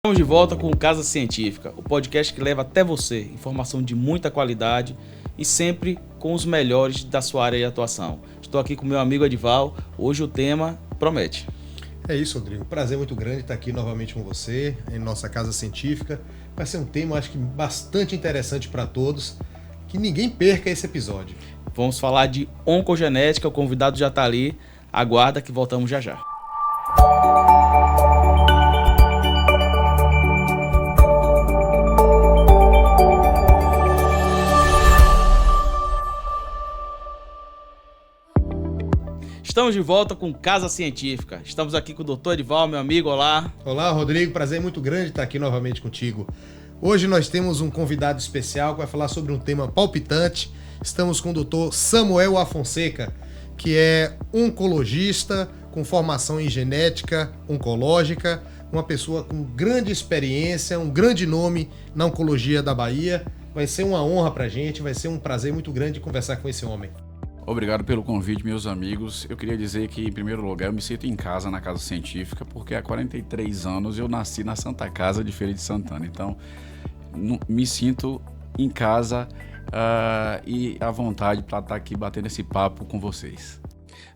Estamos de volta com o Casa Científica, o podcast que leva até você informação de muita qualidade e sempre com os melhores da sua área de atuação. Estou aqui com meu amigo Edival, hoje o tema promete. É isso, Rodrigo. Prazer muito grande estar aqui novamente com você, em nossa Casa Científica. Vai ser um tema, acho que bastante interessante para todos, que ninguém perca esse episódio. Vamos falar de oncogenética, o convidado já está ali, aguarda que voltamos já já. Estamos de volta com Casa Científica. Estamos aqui com o Dr. Edival, meu amigo, olá. Olá, Rodrigo. Prazer muito grande estar aqui novamente contigo. Hoje nós temos um convidado especial que vai falar sobre um tema palpitante. Estamos com o Dr. Samuel Afonseca, que é oncologista com formação em genética oncológica, uma pessoa com grande experiência, um grande nome na oncologia da Bahia. Vai ser uma honra pra gente, vai ser um prazer muito grande conversar com esse homem. Obrigado pelo convite, meus amigos. Eu queria dizer que, em primeiro lugar, eu me sinto em casa na Casa Científica, porque há 43 anos eu nasci na Santa Casa de Feira de Santana. Então, me sinto em casa e à vontade para estar aqui batendo esse papo com vocês.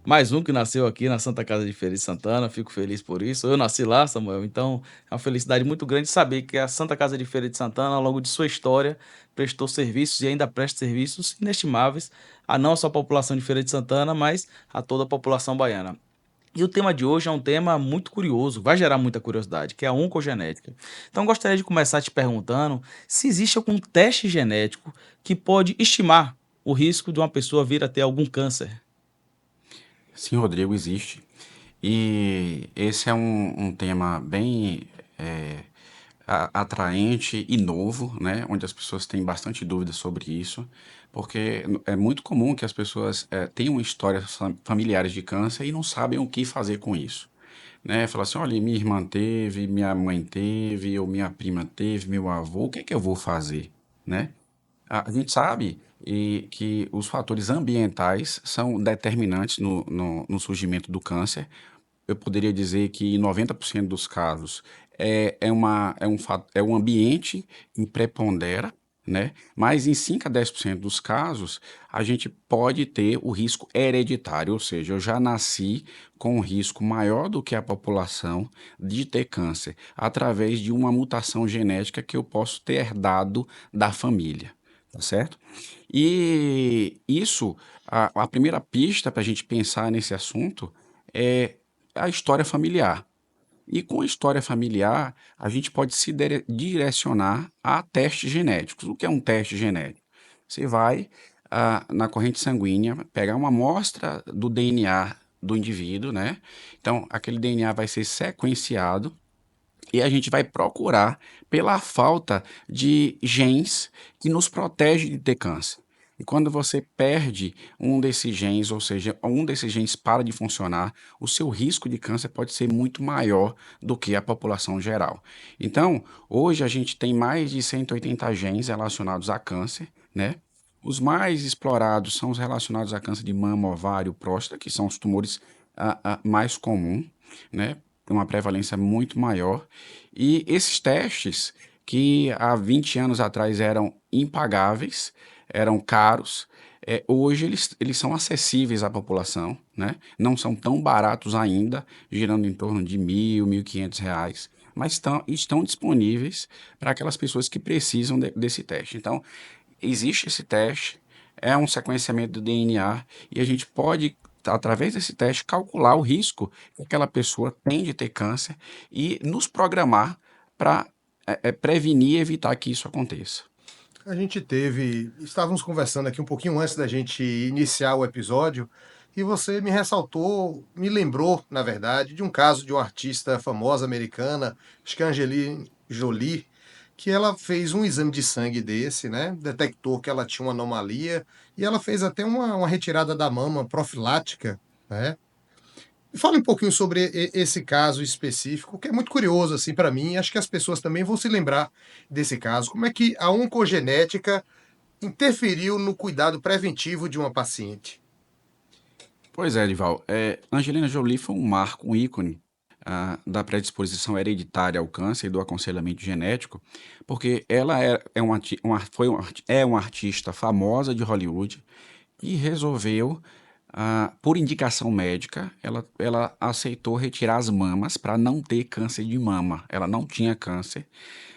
Mais um que nasceu aqui na Santa Casa de Feira de Santana, fico feliz por isso. Eu nasci lá, Samuel, então é uma felicidade muito grande saber que a Santa Casa de Feira de Santana, ao longo de sua história, prestou serviços e ainda presta serviços inestimáveis a não só a população de Feira de Santana, mas a toda a população baiana. E o tema de hoje é um tema muito curioso, vai gerar muita curiosidade, que é a oncogenética. Então gostaria de começar te perguntando se existe algum teste genético que pode estimar o risco de uma pessoa vir a ter algum câncer. Sim, Rodrigo, existe. E esse é um tema bem atraente e novo, né? Onde as pessoas têm bastante dúvidas sobre isso, porque é muito comum que as pessoas tenham histórias familiares de câncer e não sabem o que fazer com isso. Né? Falar assim, olha, minha irmã teve, minha mãe teve, ou minha prima teve, meu avô, o que é que eu vou fazer? Né? A gente sabe que os fatores ambientais são determinantes no surgimento do câncer. Eu poderia dizer que em 90% dos casos é um ambiente que prepondera, né? Mas em 5 a 10% dos casos, a gente pode ter o risco hereditário, ou seja, eu já nasci com um risco maior do que a população de ter câncer, através de uma mutação genética que eu posso ter herdado da família. Tá certo? E isso, a primeira pista para a gente pensar nesse assunto é a história familiar. E com a história familiar, a gente pode se direcionar a testes genéticos. O que é um teste genético? Você vai na corrente sanguínea pegar uma amostra do DNA do indivíduo, né? Então, aquele DNA vai ser sequenciado e a gente vai procurar pela falta de genes que nos protege de ter câncer. E quando você perde um desses genes, ou seja, um desses genes para de funcionar, o seu risco de câncer pode ser muito maior do que a população geral. Então, hoje a gente tem mais de 180 genes relacionados a câncer, né? Os mais explorados são os relacionados a câncer de mama, ovário, próstata, que são os tumores mais comuns, né? Tem uma prevalência muito maior. E esses testes, que há 20 anos atrás eram impagáveis, eram caros, hoje eles são acessíveis à população, né? Não são tão baratos ainda, girando em torno de R$ 1.000, R$ 1.500, mas estão disponíveis para aquelas pessoas que precisam desse teste. Então, existe esse teste, é um sequenciamento do DNA e a gente pode, através desse teste, calcular o risco que aquela pessoa tem de ter câncer e nos programar para prevenir e evitar que isso aconteça. Estávamos conversando aqui um pouquinho antes da gente iniciar o episódio, e você me lembrou, na verdade, de um caso de uma artista famosa americana, acho que é Angelina Jolie, que ela fez um exame de sangue desse, né? Detectou que ela tinha uma anomalia e ela fez até uma retirada da mama profilática, né? Fala um pouquinho sobre esse caso específico, que é muito curioso assim para mim, e acho que as pessoas também vão se lembrar desse caso. Como é que a oncogenética interferiu no cuidado preventivo de uma paciente? Pois é, Edival. Angelina Jolie foi um marco, um ícone da predisposição hereditária ao câncer e do aconselhamento genético, porque ela é uma artista famosa de Hollywood e resolveu, por indicação médica, ela aceitou retirar as mamas para não ter câncer de mama. Ela não tinha câncer,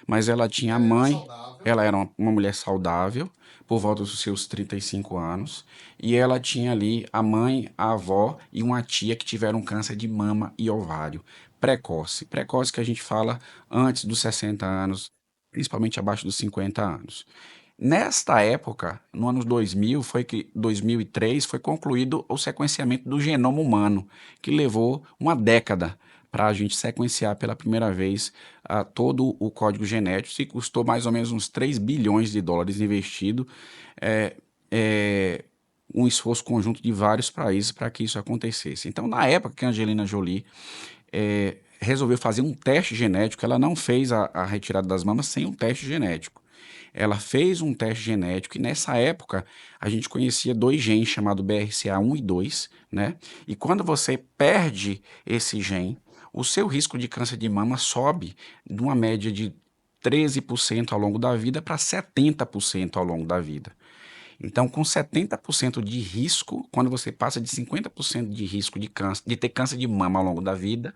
mas ela tinha a Ela era mãe, saudável. ela era uma mulher saudável, por volta dos seus 35 anos, e ela tinha ali a mãe, a avó e uma tia que tiveram câncer de mama e ovário precoce. Precoce que a gente fala antes dos 60 anos, principalmente abaixo dos 50 anos. Nesta época, no ano 2000, 2003, foi concluído o sequenciamento do genoma humano, que levou uma década para a gente sequenciar pela primeira vez todo o código genético e custou mais ou menos uns 3 bilhões de dólares investido, é, é, um esforço conjunto de vários países para que isso acontecesse. Então, na época que a Angelina Jolie resolveu fazer um teste genético, ela não fez a retirada das mamas sem um teste genético. Ela fez um teste genético e nessa época a gente conhecia dois genes chamados BRCA1 e 2, né? E quando você perde esse gene, o seu risco de câncer de mama sobe de uma média de 13% ao longo da vida para 70% ao longo da vida. Então, com 70% de risco, quando você passa de 50% de risco de câncer, de ter câncer de mama ao longo da vida,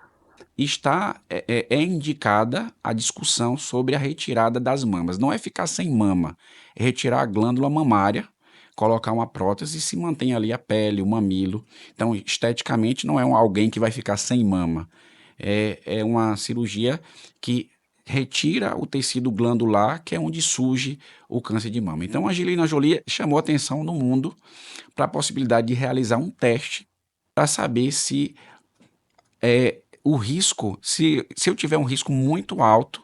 é indicada a discussão sobre a retirada das mamas. Não é ficar sem mama, é retirar a glândula mamária, colocar uma prótese e se mantém ali a pele, o mamilo. Então, esteticamente, não é alguém que vai ficar sem mama. É uma cirurgia que retira o tecido glandular, que é onde surge o câncer de mama. Então, a Angelina Jolie chamou a atenção no mundo para a possibilidade de realizar um teste para saber se o risco, se eu tiver um risco muito alto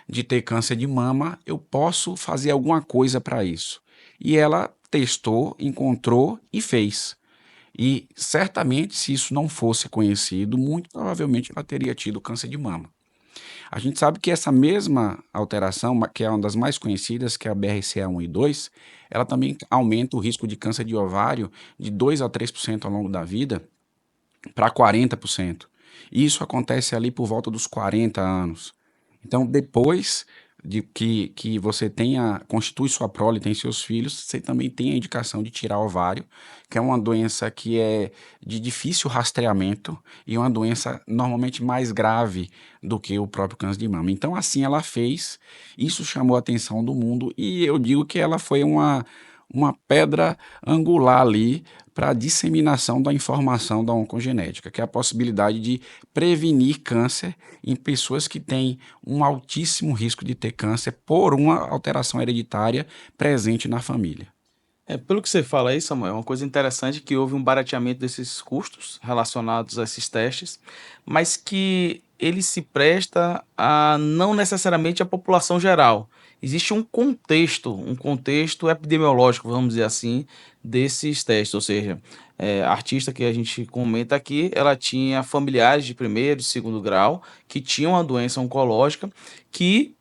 de ter câncer de mama, eu posso fazer alguma coisa para isso. E ela testou, encontrou e fez. E certamente, se isso não fosse conhecido, muito provavelmente ela teria tido câncer de mama. A gente sabe que essa mesma alteração, que é uma das mais conhecidas, que é a BRCA1 e 2, ela também aumenta o risco de câncer de ovário de 2 a 3% ao longo da vida para 40%. E isso acontece ali por volta dos 40 anos. Então, depois de que você constitui sua prole, tem seus filhos, você também tem a indicação de tirar o ovário, que é uma doença que é de difícil rastreamento e uma doença normalmente mais grave do que o próprio câncer de mama. Então, assim ela fez, isso chamou a atenção do mundo e eu digo que ela foi uma pedra angular ali para a disseminação da informação da oncogenética, que é a possibilidade de prevenir câncer em pessoas que têm um altíssimo risco de ter câncer por uma alteração hereditária presente na família. Pelo que você fala aí, Samuel, é uma coisa interessante que houve um barateamento desses custos relacionados a esses testes, mas que ele se presta a não necessariamente a população geral. Existe um contexto epidemiológico, vamos dizer assim, desses testes, ou seja, a artista que a gente comenta aqui, ela tinha familiares de primeiro e segundo grau que tinham a doença oncológica que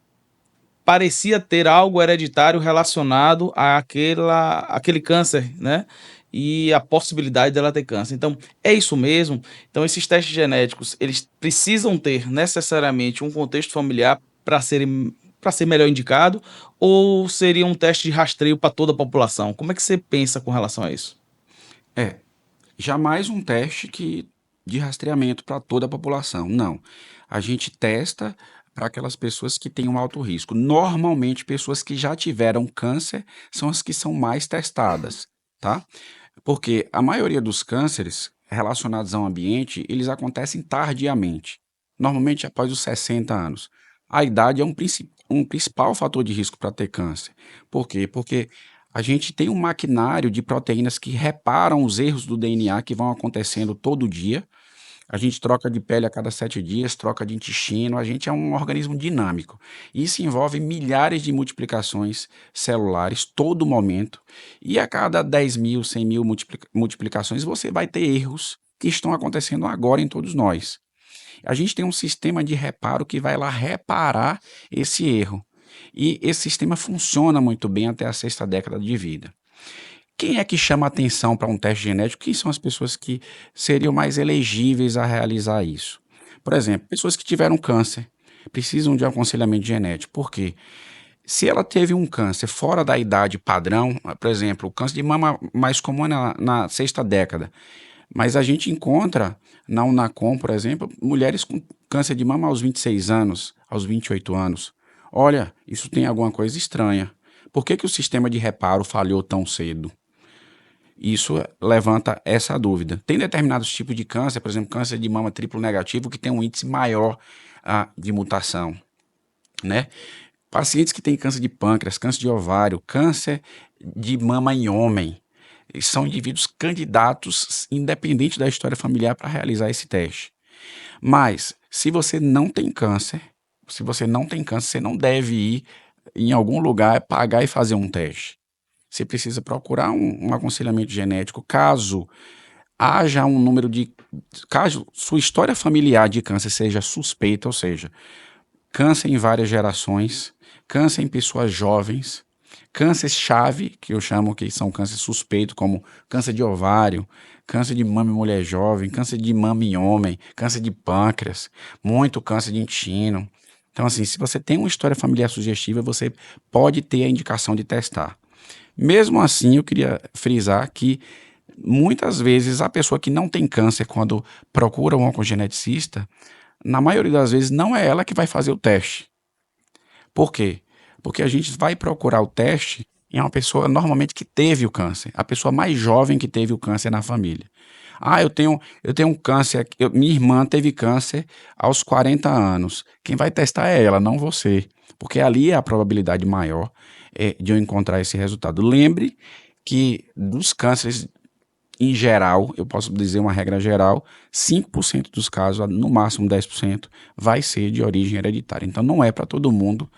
parecia ter algo hereditário relacionado àquele câncer, né? E a possibilidade dela ter câncer. Então, é isso mesmo. Então, esses testes genéticos, eles precisam ter necessariamente um contexto familiar para ser melhor indicado, ou seria um teste de rastreio para toda a população? Como é que você pensa com relação a isso? É, jamais um teste de rastreamento para toda a população. Não. A gente testa para aquelas pessoas que têm um alto risco. Normalmente, pessoas que já tiveram câncer são as que são mais testadas, tá? Porque a maioria dos cânceres relacionados ao ambiente, eles acontecem tardiamente, normalmente após os 60 anos. A idade é um principal fator de risco para ter câncer. Por quê? Porque a gente tem um maquinário de proteínas que reparam os erros do DNA que vão acontecendo todo dia. A gente troca de pele a cada 7 dias, troca de intestino, a gente é um organismo dinâmico. Isso envolve milhares de multiplicações celulares todo momento, e a cada 10 mil, 100 mil multiplicações você vai ter erros que estão acontecendo agora em todos nós. A gente tem um sistema de reparo que vai lá reparar esse erro. E esse sistema funciona muito bem até a sexta década de vida. Quem é que chama atenção para um teste genético? Quem são as pessoas que seriam mais elegíveis a realizar isso? Por exemplo, pessoas que tiveram câncer precisam de aconselhamento genético. Por quê? Se ela teve um câncer fora da idade padrão, por exemplo, o câncer de mama mais comum é na sexta década, mas a gente encontra na Unacom, por exemplo, mulheres com câncer de mama aos 26 anos, aos 28 anos. Olha, isso tem alguma coisa estranha. Por que que o sistema de reparo falhou tão cedo? Isso levanta essa dúvida. Tem determinados tipos de câncer, por exemplo, câncer de mama triplo negativo, que tem um índice maior de mutação, né? Pacientes que têm câncer de pâncreas, câncer de ovário, câncer de mama em homem, são indivíduos candidatos, independente da história familiar, para realizar esse teste. Mas, se você não tem câncer, você não deve ir em algum lugar, pagar e fazer um teste. Você precisa procurar um aconselhamento genético, caso haja um número de... Caso sua história familiar de câncer seja suspeita, ou seja, câncer em várias gerações, câncer em pessoas jovens, câncer-chave, que eu chamo que são câncer suspeito, como câncer de ovário, câncer de mama em mulher jovem, câncer de mama em homem, câncer de pâncreas, muito câncer de intestino. Então, assim, se você tem uma história familiar sugestiva, você pode ter a indicação de testar. Mesmo assim, eu queria frisar que muitas vezes a pessoa que não tem câncer, quando procura um oncogeneticista, na maioria das vezes não é ela que vai fazer o teste. Por quê? Porque a gente vai procurar o teste em uma pessoa normalmente que teve o câncer, a pessoa mais jovem que teve o câncer na família. Eu tenho um câncer, minha irmã teve câncer aos 40 anos. Quem vai testar é ela, não você. Porque ali é a probabilidade maior de eu encontrar esse resultado. Lembre que dos cânceres em geral, eu posso dizer uma regra geral, 5% dos casos, no máximo 10%, vai ser de origem hereditária. Então não é para todo mundo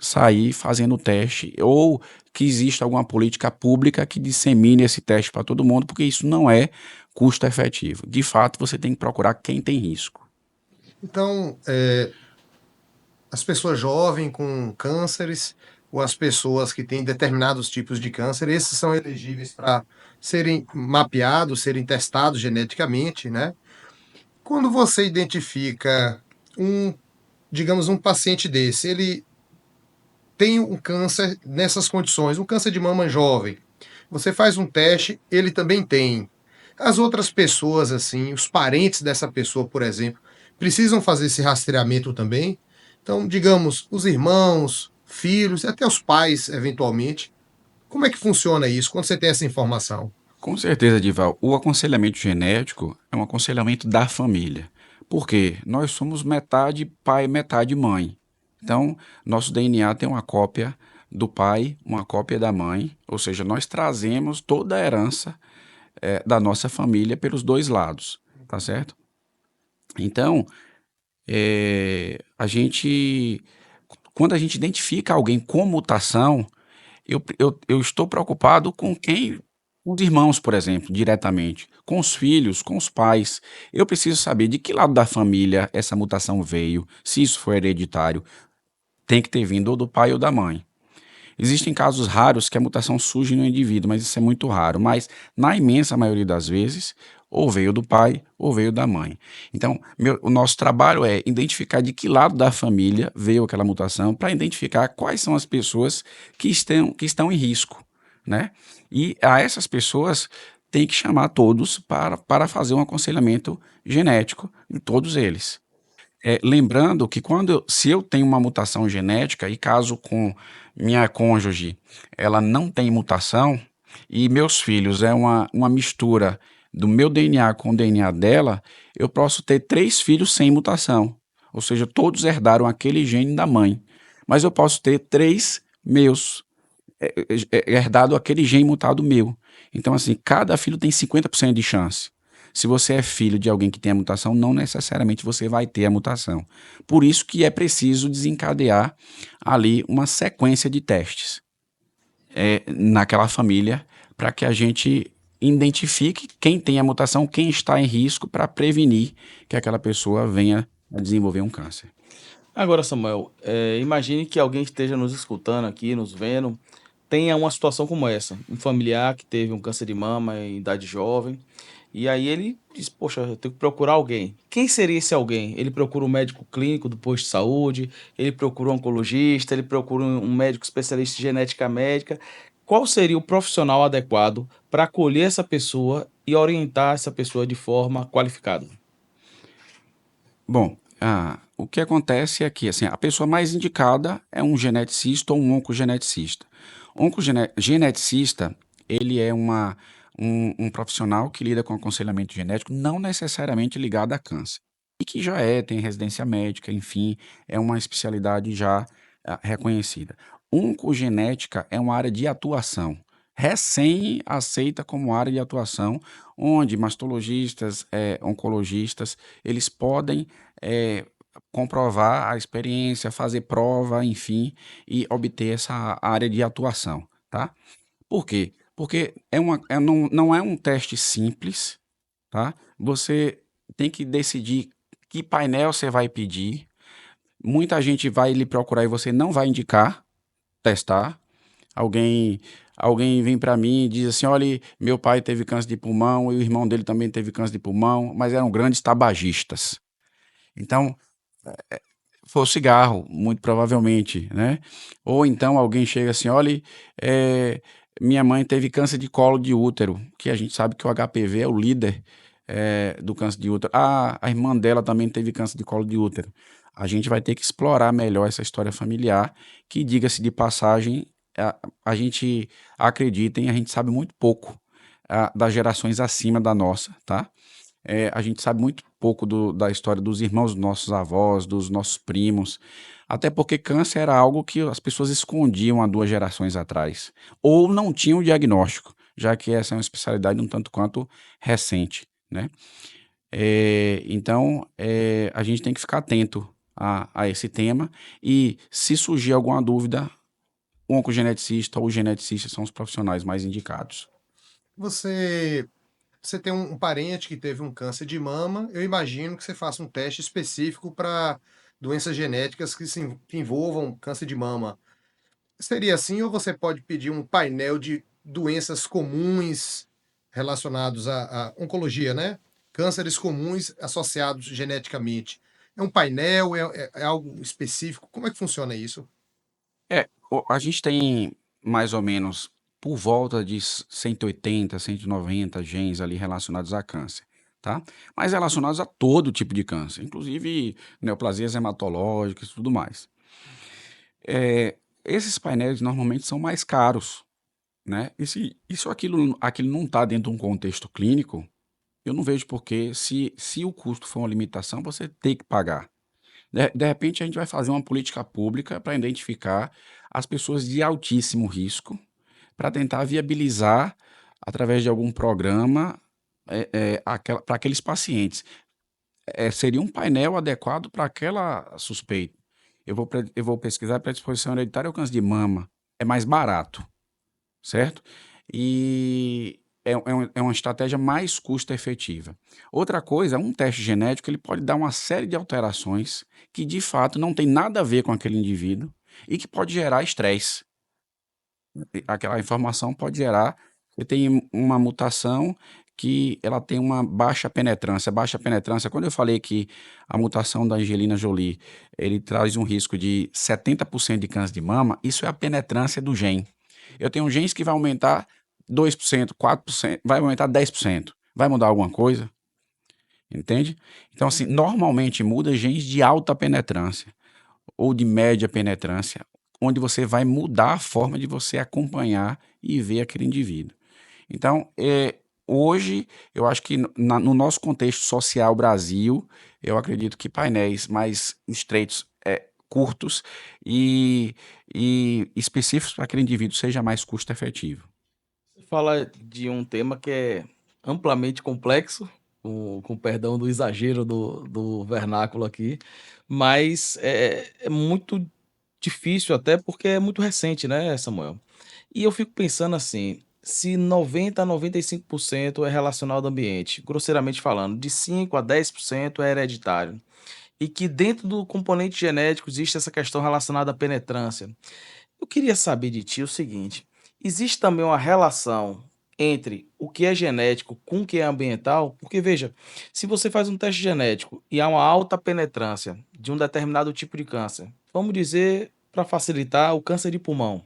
sair fazendo o teste, ou que exista alguma política pública que dissemine esse teste para todo mundo, porque isso não é custo efetivo. De fato, você tem que procurar quem tem risco. Então, as pessoas jovens com cânceres ou as pessoas que têm determinados tipos de câncer, esses são elegíveis para serem mapeados, serem testados geneticamente, né? Quando você identifica digamos, um paciente desse, ele tem um câncer nessas condições, um câncer de mama jovem, você faz um teste, ele também tem. As outras pessoas, assim, os parentes dessa pessoa, por exemplo, precisam fazer esse rastreamento também. Então, digamos, os irmãos, filhos e até os pais, eventualmente. Como é que funciona isso quando você tem essa informação? Com certeza, Dival, o aconselhamento genético é um aconselhamento da família. Por quê? Nós somos metade pai, metade mãe. Então, nosso DNA tem uma cópia do pai, uma cópia da mãe, ou seja, nós trazemos toda a herança da nossa família pelos dois lados, tá certo? Então, quando a gente identifica alguém com mutação, eu estou preocupado com quem, com os irmãos, por exemplo, diretamente, com os filhos, com os pais. Eu preciso saber de que lado da família essa mutação veio, se isso foi hereditário, tem que ter vindo ou do pai ou da mãe. Existem casos raros que a mutação surge no indivíduo, mas isso é muito raro. Mas, na imensa maioria das vezes, ou veio do pai ou veio da mãe. Então, o nosso trabalho é identificar de que lado da família veio aquela mutação, para identificar quais são as pessoas que estão em risco, né? E a essas pessoas tem que chamar todos para fazer um aconselhamento genético em todos eles. Lembrando que se eu tenho uma mutação genética e caso com minha cônjuge ela não tem mutação e meus filhos é uma mistura do meu DNA com o DNA dela, eu posso ter 3 filhos sem mutação. Ou seja, todos herdaram aquele gene da mãe. Mas eu posso ter 3 meus, herdado aquele gene mutado meu. Então, assim, cada filho tem 50% de chance. Se você é filho de alguém que tem a mutação, não necessariamente você vai ter a mutação. Por isso que é preciso desencadear ali uma sequência de testes naquela família para que a gente identifique quem tem a mutação, quem está em risco para prevenir que aquela pessoa venha a desenvolver um câncer. Agora, Samuel, imagine que alguém esteja nos escutando aqui, nos vendo, tenha uma situação como essa, um familiar que teve um câncer de mama em idade jovem, E aí ele diz, poxa, eu tenho que procurar alguém. Quem seria esse alguém? Ele procura um médico clínico do posto de saúde, ele procura um oncologista, ele procura um médico especialista em genética médica. Qual seria o profissional adequado para acolher essa pessoa e orientar essa pessoa de forma qualificada? Bom, o que acontece é que assim, a pessoa mais indicada é um geneticista ou um oncogeneticista. Oncogeneticista, ele é um profissional que lida com aconselhamento genético, não necessariamente ligado a câncer. E que já tem residência médica, enfim, é uma especialidade já reconhecida. Oncogenética é uma área de atuação, recém-aceita como área de atuação, onde mastologistas, oncologistas, eles podem eh, comprovar a experiência, fazer prova, enfim, e obter essa área de atuação, tá? Por quê? Porque não é um teste simples, tá? Você tem que decidir que painel você vai pedir. Muita gente vai lhe procurar e você não vai indicar testar. Alguém, alguém vem para mim e diz assim: olha, meu pai teve câncer de pulmão e o irmão dele também teve câncer de pulmão, mas eram grandes tabagistas. Então, foi o cigarro, muito provavelmente, né? Ou então alguém chega assim: olha, minha mãe teve câncer de colo de útero, que a gente sabe que o HPV é o líder do câncer de útero. Ah, a irmã dela também teve câncer de colo de útero. A gente vai ter que explorar melhor essa história familiar, que, diga-se de passagem, a gente acreditem, a gente sabe muito pouco das gerações acima da nossa, tá? A gente sabe muito pouco da história dos irmãos dos nossos avós, dos nossos primos, até porque câncer era algo que as pessoas escondiam há 2 gerações atrás, ou não tinham diagnóstico, já que essa é uma especialidade um tanto quanto recente, né? Então, a gente tem que ficar atento a esse tema e, se surgir alguma dúvida, o oncogeneticista ou o geneticista são os profissionais mais indicados. Você, você tem um parente que teve um câncer de mama, eu imagino que você faça um teste específico para doenças genéticas que envolvam câncer de mama. Seria assim, ou você pode pedir um painel de doenças comuns relacionados à oncologia, né? Cânceres comuns associados geneticamente. É um painel, é algo específico? Como é que funciona isso? A gente tem mais ou menos por volta de 180, 190 genes ali relacionados a câncer, tá? Mas relacionados a todo tipo de câncer, inclusive neoplasias hematológicas e tudo mais. Esses painéis normalmente são mais caros, né? E se isso aquilo não está dentro de um contexto clínico, eu não vejo por que, se o custo for uma limitação, você tem que pagar. De repente, a gente vai fazer uma política pública para identificar as pessoas de altíssimo risco, para tentar viabilizar, através de algum programa, para aqueles pacientes. Seria um painel adequado para aquela suspeita. Eu vou pesquisar predisposição hereditária ao câncer de mama. É mais barato, certo? E é uma estratégia mais custo-efetiva. Outra coisa, um teste genético ele pode dar uma série de alterações que, de fato, não tem nada a ver com aquele indivíduo e que pode gerar estresse. Aquela informação pode gerar. Você tem uma mutação que ela tem uma baixa penetrância. Baixa penetrância, quando eu falei que a mutação da Angelina Jolie ele traz um risco de 70% de câncer de mama, isso é a penetrância do gene. Eu tenho genes que vai aumentar 2%, 4%, vai aumentar 10%. Vai mudar alguma coisa? Entende? Então, assim, normalmente muda genes de alta penetrância ou de média penetrância, onde você vai mudar a forma de você acompanhar e ver aquele indivíduo. Então, hoje, eu acho que no nosso contexto social Brasil, eu acredito que painéis mais estreitos, curtos e específicos para aquele indivíduo seja mais custo efetivo. Você fala de um tema que é amplamente complexo, com perdão do exagero do vernáculo aqui, mas é muito difícil até porque é muito recente, né, Samuel? E eu fico pensando assim, se 90 a 95% é relacionado ao ambiente, grosseiramente falando, de 5 a 10% é hereditário, e que dentro do componente genético existe essa questão relacionada à penetrância. Eu queria saber de ti o seguinte: existe também uma relação entre o que é genético com o que é ambiental, porque veja, se você faz um teste genético e há uma alta penetrância de um determinado tipo de câncer, vamos dizer, para facilitar, o câncer de pulmão.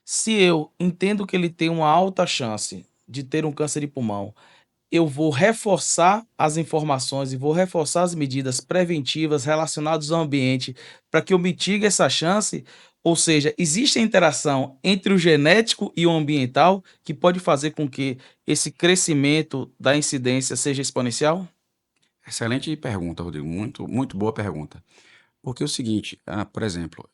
Se eu entendo que ele tem uma alta chance de ter um câncer de pulmão, eu vou reforçar as informações e vou reforçar as medidas preventivas relacionadas ao ambiente para que eu mitigue essa chance. Ou seja, existe a interação entre o genético e o ambiental que pode fazer com que esse crescimento da incidência seja exponencial? Excelente pergunta, Rodrigo. Muito, muito boa pergunta. Porque é o seguinte, por exemplo,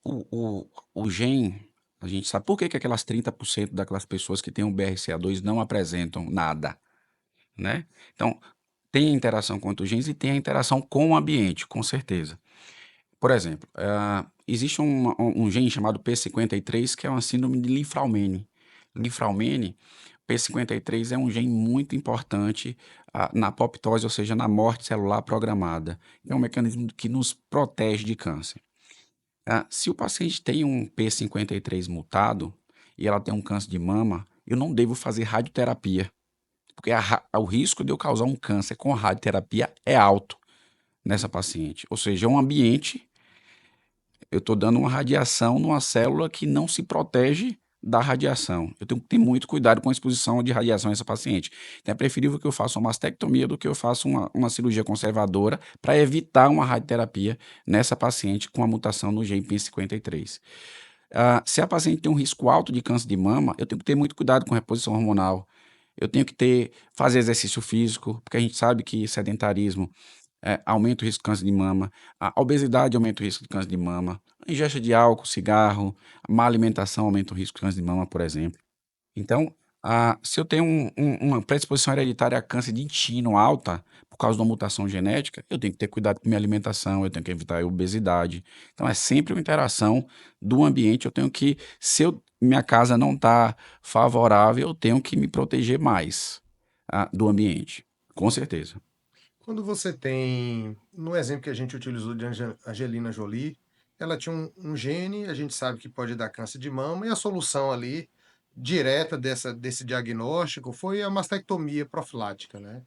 o gene, a gente sabe por que que aquelas 30% daquelas pessoas que têm o BRCA2 não apresentam nada, né? Então, tem a interação com outros genes e tem a interação com o ambiente, com certeza. Por exemplo, existe um gene chamado P53 que é uma síndrome de Linfraumene. Linfraumene, P53 é um gene muito importante na apoptose, ou seja, na morte celular programada. É um mecanismo que nos protege de câncer. Se o paciente tem um P53 mutado e ela tem um câncer de mama, eu não devo fazer radioterapia, porque o risco de eu causar um câncer com radioterapia é alto nessa paciente. Ou seja, é um ambiente, eu estou dando uma radiação numa célula que não se protege da radiação. Eu tenho que ter muito cuidado com a exposição de radiação a essa paciente. Então é preferível que eu faça uma mastectomia do que eu faça uma cirurgia conservadora para evitar uma radioterapia nessa paciente com a mutação no gene P53. Se a paciente tem um risco alto de câncer de mama, eu tenho que ter muito cuidado com a reposição hormonal. Eu tenho que fazer exercício físico, porque a gente sabe que sedentarismo aumenta o risco de câncer de mama, a obesidade aumenta o risco de câncer de mama, a ingesta de álcool, cigarro, má alimentação aumenta o risco de câncer de mama, por exemplo. Então, se eu tenho uma predisposição hereditária a câncer de intestino alta, por causa de uma mutação genética, eu tenho que ter cuidado com minha alimentação, eu tenho que evitar a obesidade. Então, é sempre uma interação do ambiente. Eu tenho que, se minha casa não está favorável, eu tenho que me proteger mais do ambiente, com certeza. Quando você tem, no exemplo que a gente utilizou de Angelina Jolie, ela tinha um gene, a gente sabe que pode dar câncer de mama, e a solução ali, direta desse diagnóstico, foi a mastectomia profilática, né?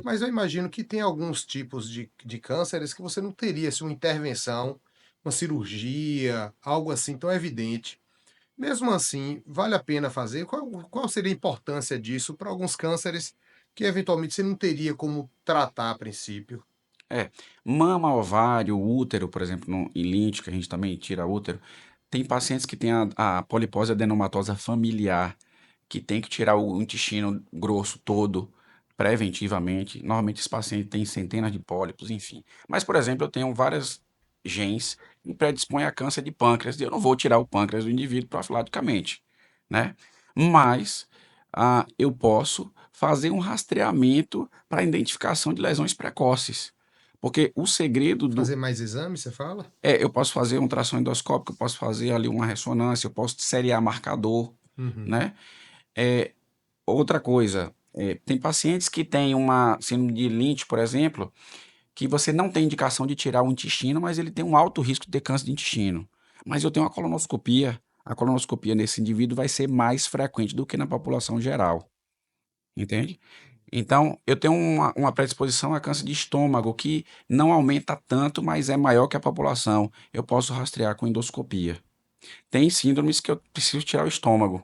Mas eu imagino que tem alguns tipos de cânceres que você não teria assim, uma intervenção, uma cirurgia, algo assim tão evidente. Mesmo assim, vale a pena fazer? Qual seria a importância disso para alguns cânceres que eventualmente você não teria como tratar a princípio? É, mama, ovário, útero, por exemplo, em linte, que a gente também tira útero, tem pacientes que têm a polipose adenomatosa familiar, que tem que tirar o intestino grosso todo preventivamente. Normalmente esse paciente tem centenas de pólipos, enfim. Mas, por exemplo, eu tenho várias genes que predispõem a câncer de pâncreas, e eu não vou tirar o pâncreas do indivíduo profilaticamente, né? Mas eu posso fazer um rastreamento para identificação de lesões precoces. Porque o segredo Fazer mais exames, você fala? eu posso fazer um ultrassom endoscópico, eu posso fazer ali uma ressonância, eu posso seriar marcador, Uhum. né? É, outra coisa, tem pacientes que têm uma síndrome de Lynch, por exemplo, que você não tem indicação de tirar o intestino, mas ele tem um alto risco de ter câncer de intestino. Mas eu tenho uma colonoscopia, a colonoscopia nesse indivíduo vai ser mais frequente do que na população geral, entende? Então, eu tenho uma predisposição a câncer de estômago que não aumenta tanto, mas é maior que a população. Eu posso rastrear com endoscopia. Tem síndromes que eu preciso tirar o estômago.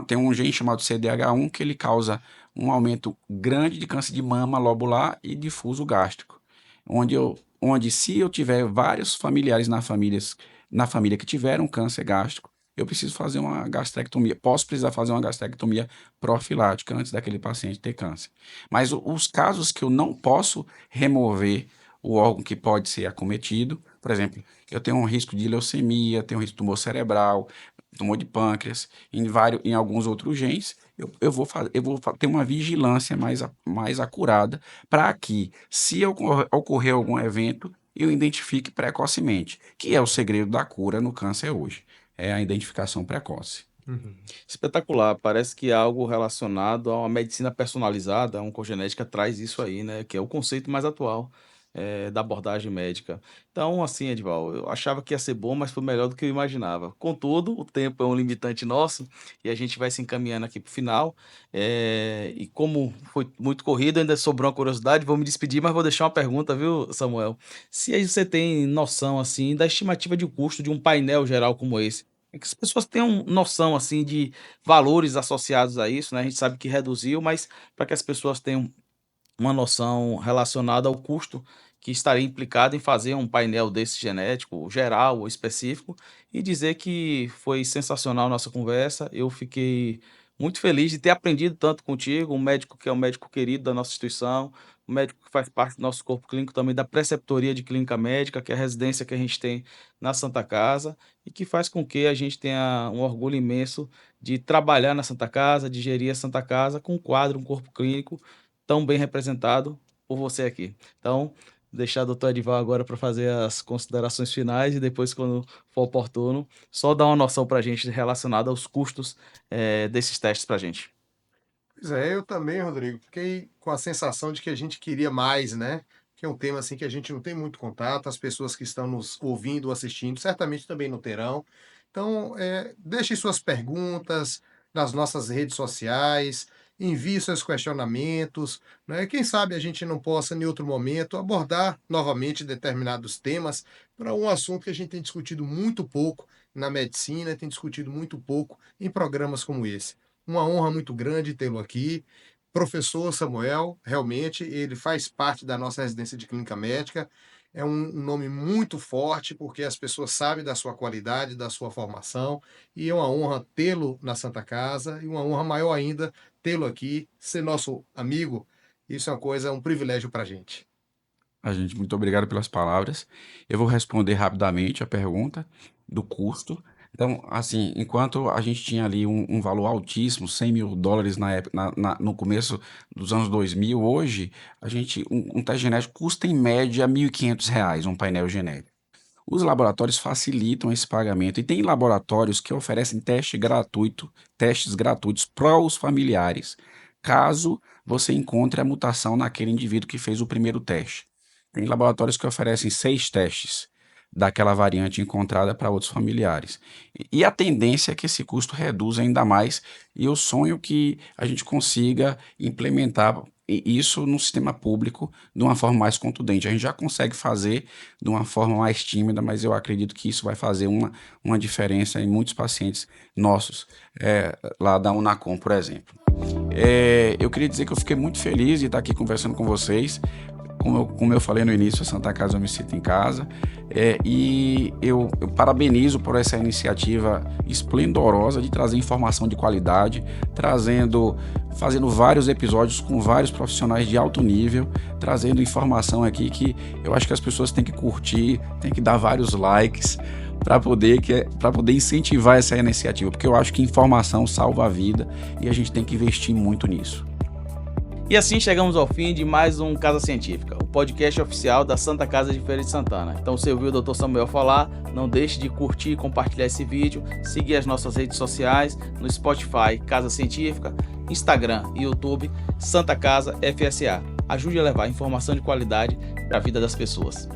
Tem um gene chamado CDH1 que ele causa um aumento grande de câncer de mama lobular e difuso gástrico. Onde se eu tiver vários familiares na família que tiveram câncer gástrico, eu preciso fazer uma gastrectomia. Posso precisar fazer uma gastrectomia profilática antes daquele paciente ter câncer. Mas os casos que eu não posso remover o órgão que pode ser acometido, por exemplo, eu tenho um risco de leucemia, tenho um risco de tumor cerebral, tumor de pâncreas, em alguns outros genes, eu vou ter uma vigilância mais acurada para que, se ocorrer algum evento, eu identifique precocemente, que é o segredo da cura no câncer hoje, é a identificação precoce. Uhum. Espetacular, parece que é algo relacionado a uma medicina personalizada, a oncogenética traz isso aí, né, que é o conceito mais atual. da abordagem médica. Então, assim, Edival, eu achava que ia ser bom, mas foi melhor do que eu imaginava. Contudo, o tempo é um limitante nosso e a gente vai se encaminhando aqui para o final. E como foi muito corrido, ainda sobrou uma curiosidade, vou me despedir, mas vou deixar uma pergunta, viu, Samuel? Se aí você tem noção, assim, da estimativa de custo de um painel geral como esse, é que as pessoas tenham noção, assim, de valores associados a isso, né? A gente sabe que reduziu, mas para que as pessoas tenham uma noção relacionada ao custo que estaria implicado em fazer um painel desse genético, geral ou específico, e dizer que foi sensacional a nossa conversa. Eu fiquei muito feliz de ter aprendido tanto contigo, um médico que é um médico querido da nossa instituição, um médico que faz parte do nosso corpo clínico também da preceptoria de clínica médica, que é a residência que a gente tem na Santa Casa, e que faz com que a gente tenha um orgulho imenso de trabalhar na Santa Casa, de gerir a Santa Casa com um quadro, um corpo clínico tão bem representado por você aqui. Então, deixar o doutor Edival agora para fazer as considerações finais e depois, quando for oportuno, só dar uma noção para a gente relacionada aos custos desses testes para a gente. Pois é, eu também, Rodrigo, fiquei com a sensação de que a gente queria mais, né? Que é um tema assim que a gente não tem muito contato, as pessoas que estão nos ouvindo, assistindo, certamente também não terão. Então, deixe suas perguntas nas nossas redes sociais, envie seus questionamentos, né? Quem sabe a gente não possa, em outro momento, abordar novamente determinados temas para um assunto que a gente tem discutido muito pouco na medicina, tem discutido muito pouco em programas como esse. Uma honra muito grande tê-lo aqui. Professor Samuel, realmente, ele faz parte da nossa residência de clínica médica. É um nome muito forte, porque as pessoas sabem da sua qualidade, da sua formação, e é uma honra tê-lo na Santa Casa, e uma honra maior ainda tê-lo aqui, ser nosso amigo. Isso é uma coisa, um privilégio para a gente. A gente, muito obrigado pelas palavras. Eu vou responder rapidamente a pergunta do custo. Então, assim, enquanto a gente tinha ali um valor altíssimo, US$ 100.000 na época, no começo dos anos 2000, hoje, um teste genético custa em média R$ 1.500, um painel genético. Os laboratórios facilitam esse pagamento e tem laboratórios que oferecem testes gratuitos para os familiares, caso você encontre a mutação naquele indivíduo que fez o primeiro teste. Tem laboratórios que oferecem 6 testes daquela variante encontrada para outros familiares. E a tendência é que esse custo reduza ainda mais, e eu sonho que a gente consiga implementar isso no sistema público de uma forma mais contundente. A gente já consegue fazer de uma forma mais tímida, mas eu acredito que isso vai fazer uma diferença em muitos pacientes nossos, lá da Unacom, por exemplo. Eu queria dizer que eu fiquei muito feliz de estar aqui conversando com vocês. Como eu falei no início, a Santa Casa eu me sinto em casa, e eu parabenizo por essa iniciativa esplendorosa de trazer informação de qualidade, fazendo vários episódios com vários profissionais de alto nível, trazendo informação aqui que eu acho que as pessoas têm que curtir, têm que dar vários likes para poder incentivar essa iniciativa, porque eu acho que informação salva a vida e a gente tem que investir muito nisso. E assim chegamos ao fim de mais um Casa Científica, o podcast oficial da Santa Casa de Feira de Santana. Então, você ouviu o Dr. Samuel falar, não deixe de curtir e compartilhar esse vídeo, seguir as nossas redes sociais, no Spotify, Casa Científica, Instagram e YouTube, Santa Casa FSA. Ajude a levar informação de qualidade para a vida das pessoas.